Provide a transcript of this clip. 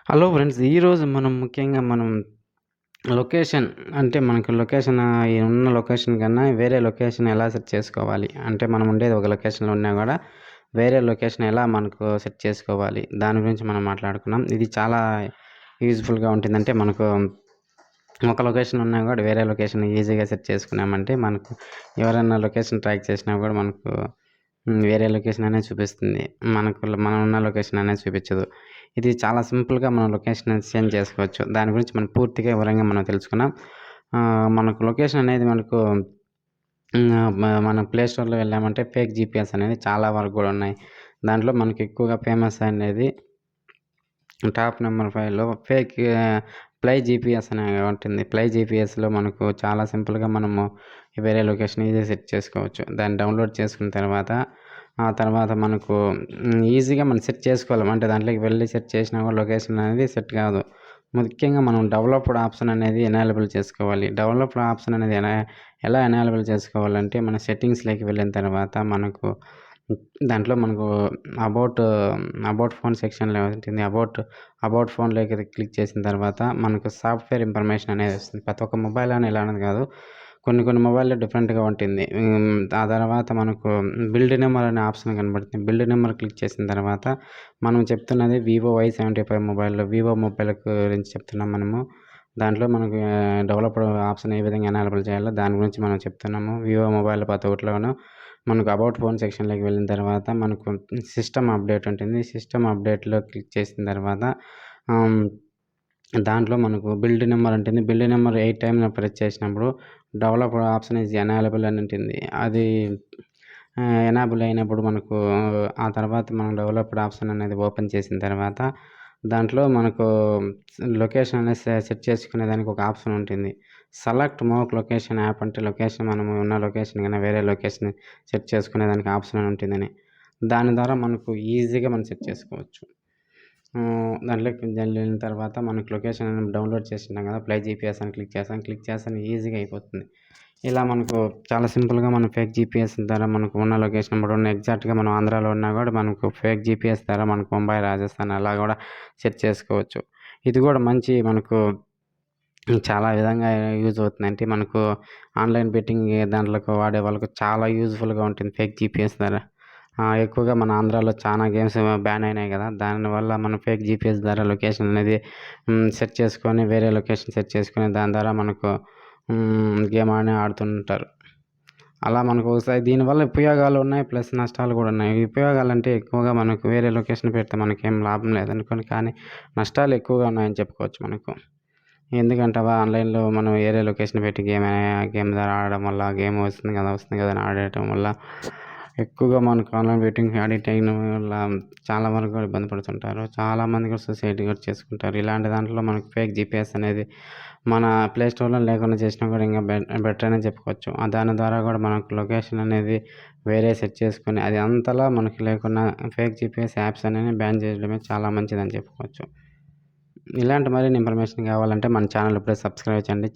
Hello friends. ఈరోజు మనం ముఖ్యంగా లొకేషన్ అంటే మనకు లొకేషన్ ఉన్న లొకేషన్ కన్నా వేరే లొకేషన్ ఎలా సెట్ చేసుకోవాలి? అంటే మనం ఉండేది ఒక లొకేషన్‌లో ఉన్నా గూడా వేరే లొకేషన్ ఎలా మనకు సెట్ చేసుకోవాలి? దాని గురించి మనం మాట్లాడుకుందాం. ఇది చాలా యూజ్‌ఫుల్‌గా ఉంటుంది. అంటే మనకు ఒక లొకేషన్ ఉన్నా గూడా వేరే లొకేషన్ ఈజీగా సెట్ చేసుకున్నామంటే మనకు ఎవరైనా లొకేషన్ ట్రాక్ చేసినా గూడా మనకు వేరే లొకేషన్ అనేది చూపిస్తుంది. మనం ఉన్న లొకేషన్ అనేది చూపించదు. ఇది చాలా సింపుల్‌గా మనం లొకేషన్ అనేది చేంజ్ చేసుకోవచ్చు. దాని గురించి మనం పూర్తిగా వివరంగా మనం తెలుసుకున్నాం. మనకు లొకేషన్ అనేది మనకు మన ప్లే స్టోర్‌లో వెళ్ళామంటే ఫేక్ జీపీఎస్ అనేది చాలా వరకు గూడా ఉన్నాయి. దాంట్లో మనకి ఎక్కువగా ఫేమస్ అనేది టాప్ నంబర్ 5లో ఫేక్ ప్లై జీపీఎస్ అనే ఉంటుంది. ప్లై జీపీఎస్‌లో మనకు చాలా సింపుల్‌గా మనము వేరే లొకేషన్ ఈజీగా సెట్ చేసుకోవచ్చు. దాన్ని డౌన్‌లోడ్ చేసుకున్న తర్వాత, ఆ తర్వాత మనకు ఈజీగా మనం సెట్ చేసుకోలేం. అంటే దాంట్లోకి వెళ్లి సెట్ చేసినా కూడా లొకేషన్ అనేది సెట్ కాదు. ముఖ్యంగా మనం డెవలప్డ్ ఆప్షన్ అనేది ఎనేబుల్ చేసుకోవాలి. డెవలప్డ్ ఆప్షన్ అనేది ఎలా ఎనేబుల్ చేసుకోవాలంటే మన సెట్టింగ్స్‌లోకి వెళ్ళిన తర్వాత దాంట్లో మనకు అబౌట్ అబౌట్ ఫోన్ సెక్షన్‌లో ఉంటుంది. అబౌట్ ఫోన్‌లోకి క్లిక్ చేసిన తర్వాత మనకు సాఫ్ట్‌వేర్ ఇన్ఫర్మేషన్ అనేది వస్తుంది. ప్రతి ఒక్క మొబైల్‌లోనే ఇలా అనేది కాదు. కొన్ని మొబైల్‌లో డిఫరెంట్‌గా ఉంటుంది. ఆ తర్వాత మనకు బిల్డ్ నంబర్ అనే ఆప్షన్ కనబడుతుంది. బిల్డ్ నంబర్ క్లిక్ చేసిన తర్వాత మనం చెప్తున్నది వివో Y75 మొబైల్‌లో వివో మొబైల్ గురించి చెప్తున్నాం మనము. దాంట్లో మనకు డెవలప్డ్ ఆప్షన్ ఏ విధంగా ఎనేబుల్ చేయాలో దాని గురించి మనం చెప్తున్నాము. వివో మొబైల్ ప్రతి ఒక్కటిలోనూ మనకు అబౌట్ ఫోన్ సెక్షన్‌లోకి వెళ్ళిన తర్వాత మనకు సిస్టమ్ అప్డేట్ ఉంటుంది. సిస్టమ్ అప్డేట్‌లో క్లిక్ చేసిన తర్వాత ఆహ్, దాంట్లో మనకు బిల్డ్ నంబర్ ఉంటుంది. బిల్డ్ నంబర్ 8 టైమ్స్ ప్రెస్ చేసినప్పుడు డెవలప్డ్ ఆప్షన్ ఈజ్ ఎనేబుల్ అని ఉంటుంది. అది ఎనేబుల్ అయినప్పుడు ఆ తర్వాత మనం డెవలప్డ్ ఆప్షన్ అనేది ఓపెన్ చేసిన తర్వాత దాంట్లో మనకు లొకేషన్ అనేది సెట్ చేసుకునేదానికి ఒక ఆప్షన్ ఉంటుంది. సెలెక్ట్ మోర్ లొకేషన్ యాప్ అంటే మనము ఉన్న లొకేషన్ కన్నా వేరే లొకేషన్ సెట్ చేసుకునేదానికి ఆప్షన్ అని ఉంటుందని. దాని ద్వారా మనకు ఈజీగా మనం సెట్ చేసుకోవచ్చు. దాంట్లోకి వెళ్ళిన తర్వాత మనకు లొకేషన్ డౌన్‌లోడ్ చేసుంటాం కదా! ప్లే జీపీఎస్ అని క్లిక్ చేస్తాం. క్లిక్ చేస్తానే ఈజీగా అయిపోతుంది. ఇలా మనకు చాలా సింపుల్‌గా మనం ఫేక్ జీపీఎస్ ద్వారా మనకు ఉన్న లొకేషన్ ఇప్పుడున్న ఎగ్జాక్ట్‌గా మనం ఆంధ్రాలో ఉన్నా కూడా మనకు ఫేక్ జీపీఎస్ ద్వారా మనకు ముంబై, రాజస్థాన్ అలా కూడా సెట్ చేసుకోవచ్చు. ఇది కూడా మంచి మనకు చాలా విధంగా యూజ్ అవుతుంది. అంటే మనకు ఆన్‌లైన్ బెట్టింగ్ దాంట్లోకి వాడే వాళ్ళకి చాలా యూజ్‌ఫుల్‌గా ఉంటుంది ఫేక్ జీపీఎస్ ద్వారా. ఎక్కువగా మన ఆంధ్రాలో చానా గేమ్స్ బ్యాన్ అయినాయి కదా! దానివల్ల మనం ఫేక్ జీపీఎస్ ద్వారా లొకేషన్ అనేది సెట్ చేసుకొని వేరే లొకేషన్ సెట్ చేసుకొని దాని ద్వారా మనకు గేమ్ ఆడుతుంటారు. అలా మనకు ఒకసారి దీనివల్ల ఉపయోగాలు ఉన్నాయి. ప్లస్ నష్టాలు కూడా ఉన్నాయి. ఉపయోగాలంటే ఎక్కువగా మనకు వేరే లొకేషన్ పెడితే మనకేం లాభం లేదనుకోని కానీ నష్టాలు ఎక్కువగా ఉన్నాయని చెప్పుకోవచ్చు మనకు. ఎందుకంటావా ఆన్‌లైన్‌లో మనం వేరే లొకేషన్ పెట్టి గేమ్ ద్వారా ఆడడం వల్ల గేమ్ వస్తుంది కదా అని ఆడటం వల్ల ఎక్కువగా మనకు ఆన్‌లైన్ బెట్టింగ్‌కి అడిక్ట్ అయిన వల్ల చాలా వరకు కూడా ఇబ్బంది పడుతుంటారు. చాలామంది కూడా సూసైడ్ కూడా చేసుకుంటారు. ఇలాంటి దాంట్లో మనకు ఫేక్ జీపీఎస్ అనేది మన ప్లే స్టోర్‌లో లేకుండా చేసినా కూడా ఇంకా బెటర్ అనే చెప్పుకోవచ్చు. దాని ద్వారా కూడా మనకు లొకేషన్ అనేది వేరే సెట్ చేసుకొని అది అంతలా మనకు లేకున్నా ఫేక్ జీపీఎస్ యాప్స్ అనేవి బ్యాన్ చేయడమే చాలా మంచిదని చెప్పుకోవచ్చు. ఇలాంటి మరిన్ని ఇన్ఫర్మేషన్ కావాలంటే మన ఛానల్ ఇప్పుడే సబ్స్క్రైబ్ చేయండి.